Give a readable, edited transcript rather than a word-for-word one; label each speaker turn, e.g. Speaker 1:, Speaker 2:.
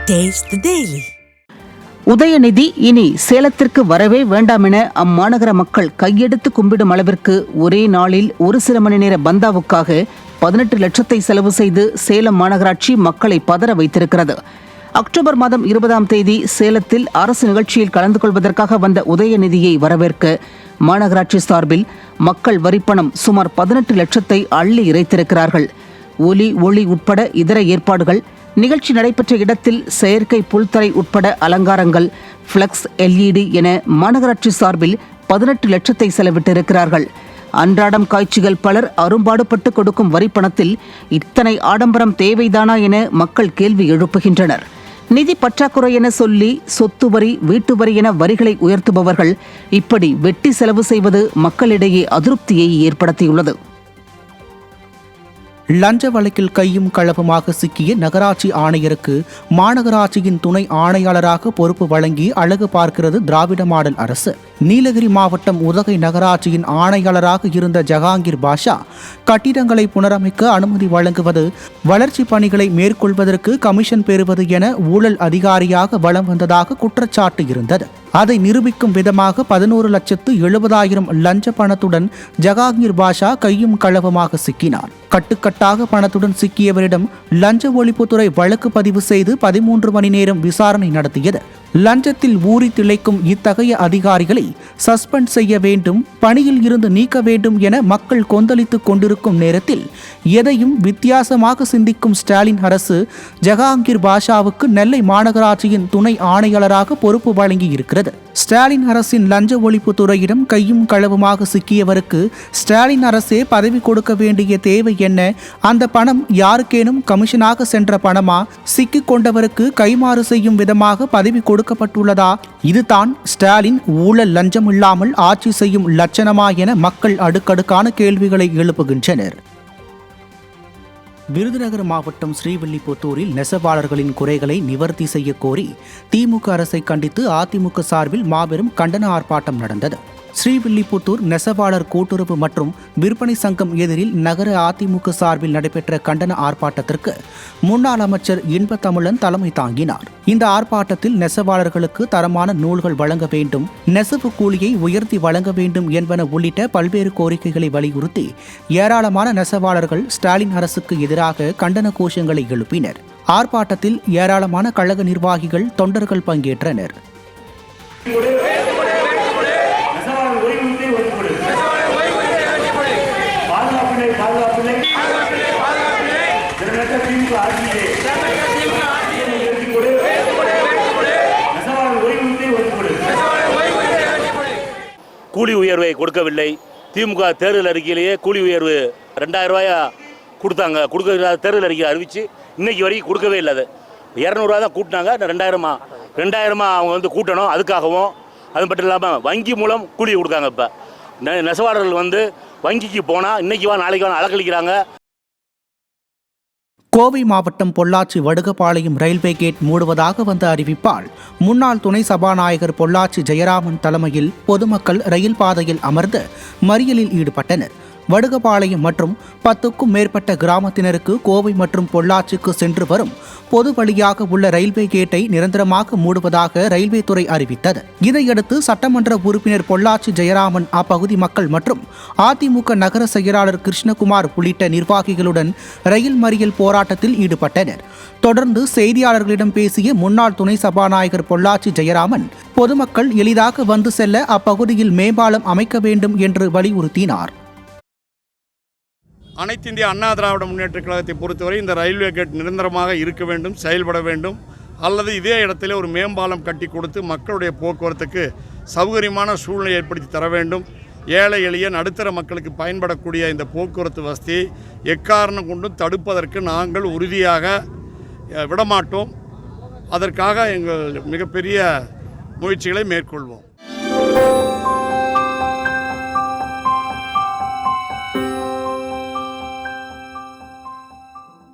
Speaker 1: Taste the Daily.
Speaker 2: Udhayanidhi இனி சேலத்திற்கு வரவே வேண்டாம் என அம்மாநகர மக்கள் கையெடுத்து கும்பிடும் அளவிற்கு ஒரே நாளில் ஒரு சில மணி நேர பந்தாவுக்காக 18 லட்சத்தை செலவு செய்து சேலம் மாநகராட்சி மக்களை பதற வைத்திருக்கிறது. அக்டோபர் மாதம் 20ஆம் தேதி சேலத்தில் அரசு நிகழ்ச்சியில் கலந்து கொள்வதற்காக வந்த உதயநிதியை வரவேற்க மாநகராட்சி சார்பில் மக்கள் வரிப்பணம் சுமார் 18 லட்சத்தை அள்ளி இறைத்திருக்கிறார்கள். ஒலி ஒளி உட்பட இதர ஏற்பாடுகள், நிகழ்ச்சி நடைபெற்ற இடத்தில் செயற்கை புல்தரை உட்பட அலங்காரங்கள், பிளக்ஸ், LED என மாநகராட்சி சார்பில் 18 லட்சத்தை செலவிட்டிருக்கிறார்கள். அன்றாடம் காட்சிகள் பலர் அரும்பாடுபட்டு கொடுக்கும் வரிப்பணத்தில் இத்தனை ஆடம்பரம் தேவைதானா என மக்கள் கேள்வி எழுப்புகின்றனர். நிதி பற்றாக்குறை என சொல்லி சொத்து வரி, வீட்டு வரி என வரிகளை உயர்த்துபவர்கள் இப்படி வெட்டி செலவு செய்வது மக்களிடையே அதிருப்தியை ஏற்படுத்தியுள்ளது.
Speaker 3: லஞ்ச வழக்கில் கையும் களவுமாக சிக்கிய நகராட்சி ஆணையருக்கு மாநகராட்சியின் துணை ஆணையாளராக பொறுப்பு வழங்கி அழகு பார்க்கிறது திராவிட மாடல் அரசு. நீலகிரி மாவட்டம் உதகை நகராட்சியின் ஆணையாளராக இருந்த ஜஹாங்கீர் பாஷா கட்டிடங்களை புனரமைக்க அனுமதி வழங்குவது, வளர்ச்சி பணிகளை மேற்கொள்வதற்கு கமிஷன் பெறுவது என ஊழல் அதிகாரியாக வலம் வந்ததாக குற்றச்சாட்டு இருந்தது. அதை நிரூபிக்கும் விதமாக 11,70,000 லஞ்ச பணத்துடன் ஜஹாங்கீர் பாஷா கையும் களவுமாக சிக்கினார். கட்டுக்கட்டாக பணத்துடன் சிக்கியவரிடம் லஞ்ச ஒழிப்புத்துறை வழக்கு பதிவு செய்து 13 மணி நேரம் விசாரணை நடத்தியது. லஞ்சத்தில் ஊறி திளைக்கும் இத்தகைய அதிகாரிகளை சஸ்பெண்ட் செய்ய வேண்டும், பணியில் இருந்து நீக்க வேண்டும் என மக்கள் கொந்தளித்துக் கொண்டிருக்கும் நேரத்தில் எதையும் வித்தியாசமாக சிந்திக்கும் ஸ்டாலின் அரசு ஜஹாங்கீர் பாஷாவுக்கு நெல்லை மாநகராட்சியின் துணை ஆணையாளராக பொறுப்பு வழங்கி இருக்கிறது. ஸ்டாலின் அரசின் லஞ்ச ஒழிப்பு துறையிடம் கையும் களவுமாக சிக்கியவருக்கு ஸ்டாலின் அரசே பதவி கொடுக்க வேண்டிய தேவை என்ன? அந்த பணம் யாருக்கேனும் கமிஷனாக சென்ற பணமா? சிக்கிக் கொண்டவருக்கு கைமாறு செய்யும் விதமாக பதவி கொடுக்கப்பட்டுள்ளதா? இதுதான் ஸ்டாலின் ஊழல் லஞ்சம் இல்லாமல் ஆட்சி செய்யும் லட்சணமா என மக்கள் அடுக்கடுக்கான கேள்விகளை எழுப்புகின்றனர். விருதுநகர் மாவட்டம் ஸ்ரீவில்லிபுத்தூரில் நெசவாளர்களின் குறைகளை நிவர்த்தி செய்ய கோரி திமுக அரசை கண்டித்து அதிமுக சார்பில் மாபெரும் கண்டன ஆர்ப்பாட்டம் நடந்தது. ஸ்ரீவில்லிபுத்தூர் நெசவாளர் கூட்டுறவு மற்றும் விற்பனை சங்கம் எதிரில் நகர அதிமுக சார்பில் நடைபெற்ற கண்டன ஆர்ப்பாட்டத்திற்கு முன்னாள் அமைச்சர் இன்பத்தமிழன் தலைமை தாங்கினார். இந்த ஆர்ப்பாட்டத்தில் நெசவாளர்களுக்கு தரமான நூல்கள் வழங்க வேண்டும், நெசவு கூலியை உயர்த்தி வழங்க வேண்டும் என்பன உள்ளிட்ட பல்வேறு கோரிக்கைகளை வலியுறுத்தி ஏராளமான நெசவாளர்கள் ஸ்டாலின் அரசுக்கு எதிராக கண்டன கோஷங்களை எழுப்பினர். ஆர்ப்பாட்டத்தில் ஏராளமான கழக நிர்வாகிகள், தொண்டர்கள் பங்கேற்றனர்.
Speaker 4: கூலி உயர்வை கொடுக்கவில்லை. திமுக தேர்தல் அறிக்கையிலேயே கூலி உயர்வு 2000 ரூபாயா கொடுத்தாங்க. கொடுக்க தேர்தல் அறிக்கை அறிவித்து இன்னைக்கு வரைக்கும் கொடுக்கவே இல்லை. அது 200 ரூபா தான் கூட்டினாங்க. 2000 அவங்க கூட்டணும். அதுக்காகவும் அது மட்டும் இல்லாமல் வங்கி மூலம் கூலி கொடுக்காங்க. இப்போ நெசவாளர்கள் வங்கிக்கு போனால் இன்னைக்கு வா நாளைக்கு வா அலக்கழிக்கிறாங்க.
Speaker 3: கோவை மாவட்டம் பொள்ளாச்சி வடுகபாளையம் ரயில்வே கேட் மூடுவதாக வந்த அறிவிப்பால் முன்னாள் துணை சபாநாயகர் பொள்ளாச்சி ஜெயராமன் தலைமையில் பொதுமக்கள் ரயில் பாதையில் அமர்ந்து மறியலில் ஈடுபட்டனர். வடுகபாளையம் மற்றும் 10க்கும் மேற்பட்ட கிராமத்தினருக்கு கோவை மற்றும் பொள்ளாச்சிக்கு சென்று வரும் பொது வழியாக உள்ள ரயில்வே கேட்டை நிரந்தரமாக மூடுவதாக ரயில்வே துறை அறிவித்தது. இதையடுத்து சட்டமன்ற உறுப்பினர் பொள்ளாச்சி ஜெயராமன் அப்பகுதி மக்கள் மற்றும் அதிமுக நகர செயலாளர் கிருஷ்ணகுமார் உள்ளிட்ட நிர்வாகிகளுடன் ரயில் மறியல் போராட்டத்தில் ஈடுபட்டனர். தொடர்ந்து செய்தியாளர்களிடம் பேசிய முன்னாள் துணை சபாநாயகர் பொள்ளாச்சி ஜெயராமன் பொதுமக்கள் எளிதாக வந்து செல்ல அப்பகுதியில் மேம்பாலம் அமைக்க வேண்டும் என்று வலியுறுத்தினார்.
Speaker 5: அனைத்து இந்திய அண்ணா திராவிட முன்னேற்ற கழகத்தை பொறுத்தவரை இந்த ரயில்வே கேட் நிரந்தரமாக இருக்க வேண்டும், செயல்பட வேண்டும். அல்லது இதே இடத்துல ஒரு மேம்பாலம் கட்டி கொடுத்து மக்களுடைய போக்குவரத்துக்கு சௌகரியமான சூழ்நிலை ஏற்படுத்தி தர வேண்டும். ஏழை எளிய நடுத்தர மக்களுக்கு பயன்படக்கூடிய இந்த போக்குவரத்து வசதியை எக்காரணம் கொண்டும் தடுப்பதற்கு நாங்கள் உறுதியாக விடமாட்டோம். அதற்காக எங்கள் மிகப்பெரிய முயற்சிகளை மேற்கொள்வோம்.